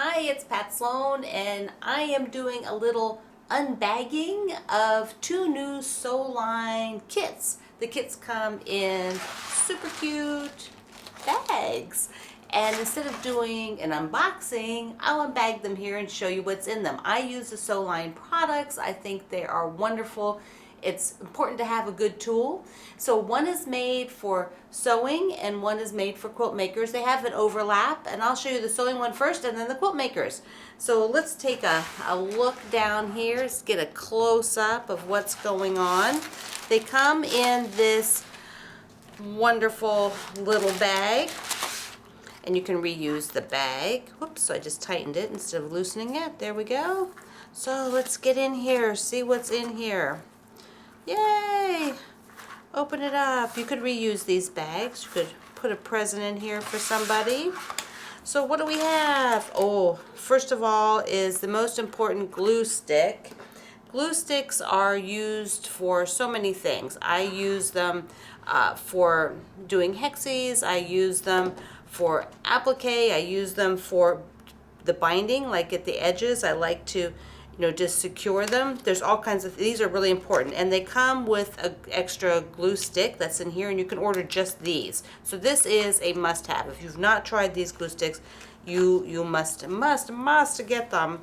Hi, it's Pat Sloan, and I am doing a little unbagging of two new Sewline kits. The kits come in super cute bags, and instead of doing an unboxing, I'll unbag them here and show you what's in them. I use the Sewline products. I think they are wonderful. It's important to have a good tool. So one is made for sewing and one is made for quilt makers. They have an overlap, and I'll show you the sewing one first and then the quilt makers. So let's take a look down here. Let's get a close-up of what's going on. They come in this wonderful little bag, and you can reuse the bag. Whoops, so I just tightened it instead of loosening it. There we go. So let's get in here, see what's in here. Yay! Open it up. You could reuse these bags. You could put a present in here for somebody. So what do we have? Oh, first of all is the most important glue stick. Glue sticks are used for so many things. I use them for doing hexes. I use them for applique. I use them for the binding, like at the edges. I like to just secure them. There's all kinds of, these are really important, and they come with an extra glue stick that's in here, and you can order just these. So this is a must-have. If you've not tried these glue sticks, you must get them.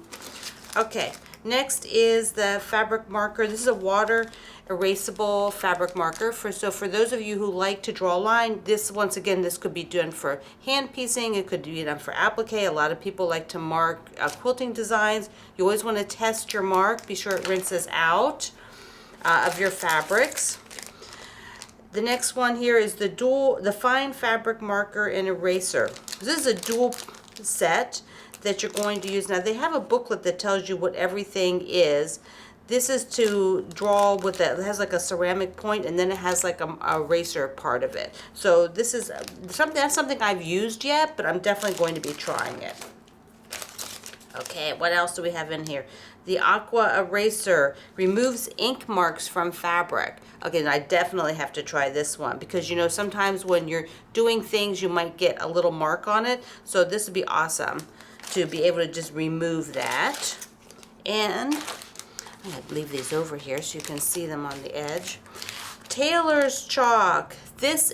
Okay, next is the fabric marker. This is a water erasable fabric marker. So for those of you who like to draw a line, this, once again, this could be done for hand piecing. It could be done for applique. A lot of people like to mark quilting designs. You always want to test your mark. Be sure it rinses out of your fabrics. The next one here is the fine fabric marker and eraser. This is a dual set that you're going to use. Now they have a booklet that tells you what everything is. This is to draw with that. It has like a ceramic point, and then it has like a eraser part of it. So this is something I've used yet, but I'm definitely going to be trying it. Okay, what else do we have in here? The Aqua Eraser removes ink marks from fabric. Okay, I definitely have to try this one because sometimes when you're doing things you might get a little mark on it. So this would be awesome to be able to just remove that. And I'm going to leave these over here so you can see them on the edge. Tailors Chalk. This,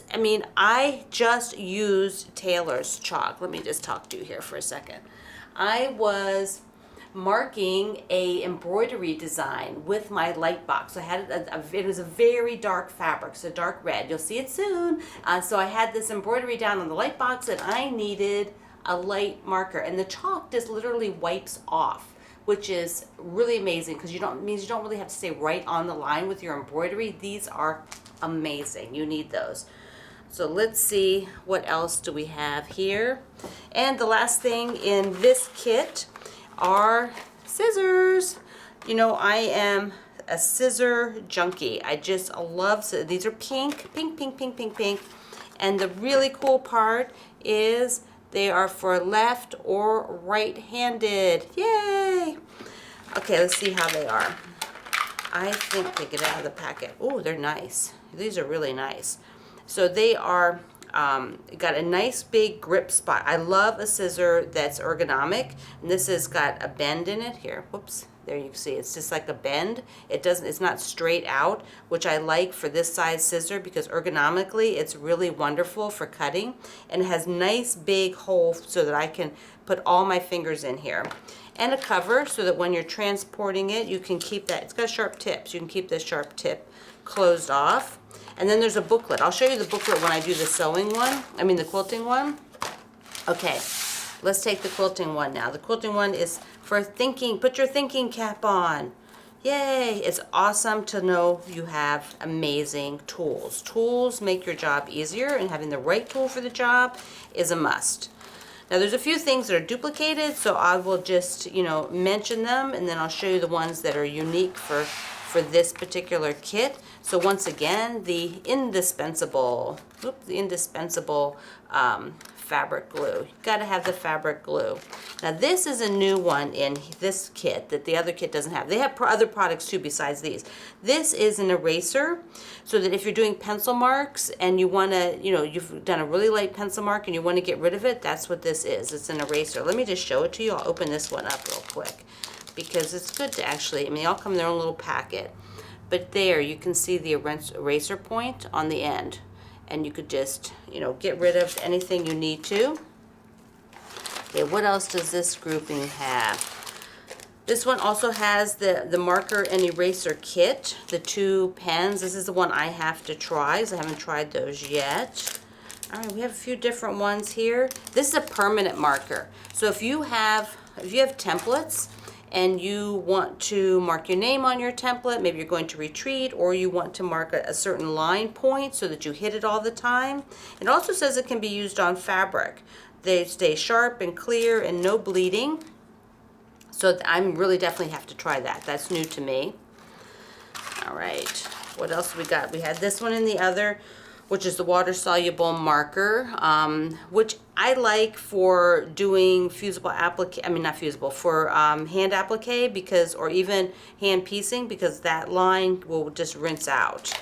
I just used Tailors Chalk. Let me just talk to you here for a second. I was marking a embroidery design with my light box. I had it was a very dark fabric, so dark red. You'll see it soon. So I had this embroidery down on the light box, and I needed a light marker, and the chalk just literally wipes off, which is really amazing because means you don't really have to stay right on the line with your embroidery. These are amazing. You need those. So let's see what else do we have here. And the last thing in this kit are scissors. I am a scissor junkie. I just love scissors. These are pink. And the really cool part is they are for left or right-handed. Yay! Okay, let's see how they are. I think they get out of the packet. Oh, they're nice. These are really nice. So they are got a nice big grip spot. I love a scissor that's ergonomic, and this has got a bend in it here. Whoops. There you can see it's just like a bend. It's not straight out, which I like for this size scissor because ergonomically it's really wonderful for cutting, and it has nice big hole so that I can put all my fingers in here. And a cover so that when you're transporting it, you can keep that. It's got sharp tips. You can keep this sharp tip closed off. And then there's a booklet. I'll show you the booklet when I do the sewing one. The quilting one. Okay, let's take the quilting one now. The quilting one is for thinking. Put your thinking cap on. Yay! It's awesome to know you have amazing tools. Tools make your job easier, and having the right tool for the job is a must. Now there's a few things that are duplicated, so I will just mention them, and then I'll show you the ones that are unique for this particular kit. So once again, the indispensable fabric glue. You've got to have the fabric glue. Now this is a new one in this kit that the other kit doesn't have. They have other products too besides these. This is an eraser, so that if you're doing pencil marks and you want to, you know, you've done a really light pencil mark and you want to get rid of it, that's what this is. It's an eraser. Let me just show it to you. I'll open this one up real quick because it's good to actually, I mean, they all come in their own little packet. But there you can see the eraser point on the end, and you could just, you know, get rid of anything you need to. Okay, what else does this grouping have? This one also has the marker and eraser kit, the 2 pens. This is the one I have to try, because I haven't tried those yet. All right, we have a few different ones here. This is a permanent marker. So if you have templates and you want to mark your name on your template, maybe you're going to retreat, or you want to mark a certain line point so that you hit it all the time. It also says it can be used on fabric. They stay sharp and clear and no bleeding. So I'm really definitely have to try that. That's new to me. All right, what else we got? We had this one in the other, which is the water-soluble marker, which I like for doing fusible applique, I mean not fusible, for hand applique, because, or even hand piecing, because that line will just rinse out.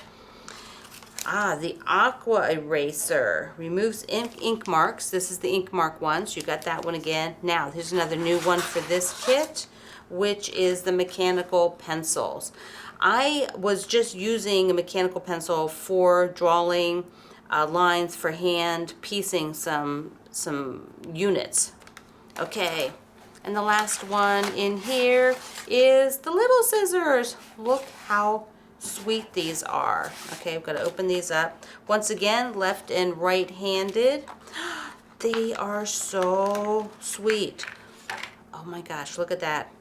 The Aqua Eraser removes ink marks. This is the ink mark one, so you got that one again. Now, here's another new one for this kit, which is the mechanical pencils. I was just using a mechanical pencil for drawing lines for hand piecing some units. Okay, and the last one in here is the little scissors. Look how sweet these are. Okay, I've got to open these up. Once again, left and right-handed. They are so sweet. Oh my gosh, look at that.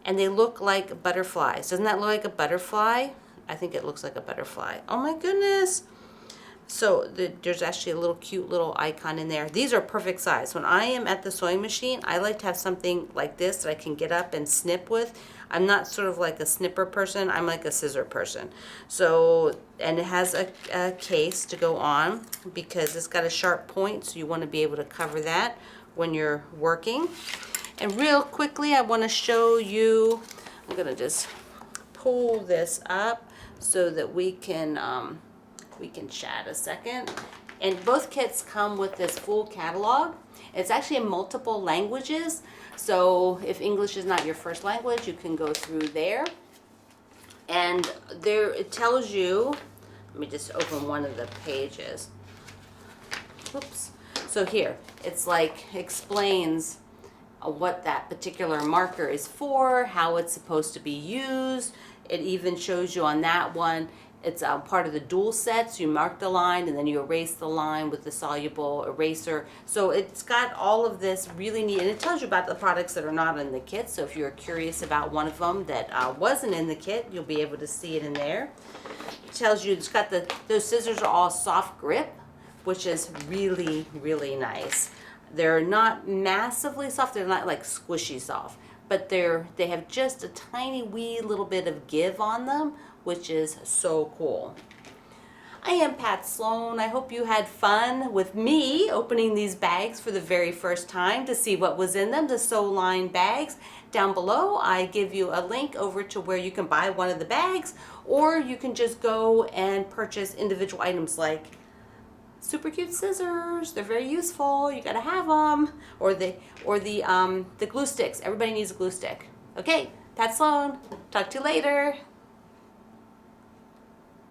And they look like butterflies. Doesn't that look like a butterfly? I think it looks like a butterfly. Oh my goodness. So there's actually a little cute little icon in there. These are perfect size. When I am at the sewing machine, I like to have something like this that I can get up and snip with. I'm not sort of like a snipper person. I'm like a scissor person. So, and it has a case to go on because it's got a sharp point, so you want to be able to cover that when you're working. And real quickly, I want to show you, I'm going to just pull this up so that we can chat a second. And both kits come with this full catalog. It's actually in multiple languages. So if English is not your first language, you can go through there. And there it tells you, let me just open one of the pages. Oops. So here, it's like explains what that particular marker is for, how it's supposed to be used. It even shows you on that one, it's part of the dual set, so you mark the line and then you erase the line with the soluble eraser. So it's got all of this really neat, and it tells you about the products that are not in the kit. So if you're curious about one of them that wasn't in the kit, you'll be able to see it in there. It tells you it's got those scissors are all soft grip, which is really, really nice. They're not massively soft, they're not like squishy soft, but they have just a tiny wee little bit of give on them, which is so cool. I am Pat Sloan. I hope you had fun with me opening these bags for the very first time to see what was in them, the Sewline bags. Down below, I give you a link over to where you can buy one of the bags, or you can just go and purchase individual items like super cute scissors. They're very useful. You gotta have them. Or the glue sticks. Everybody needs a glue stick. Okay, Pat Sloan. Talk to you later.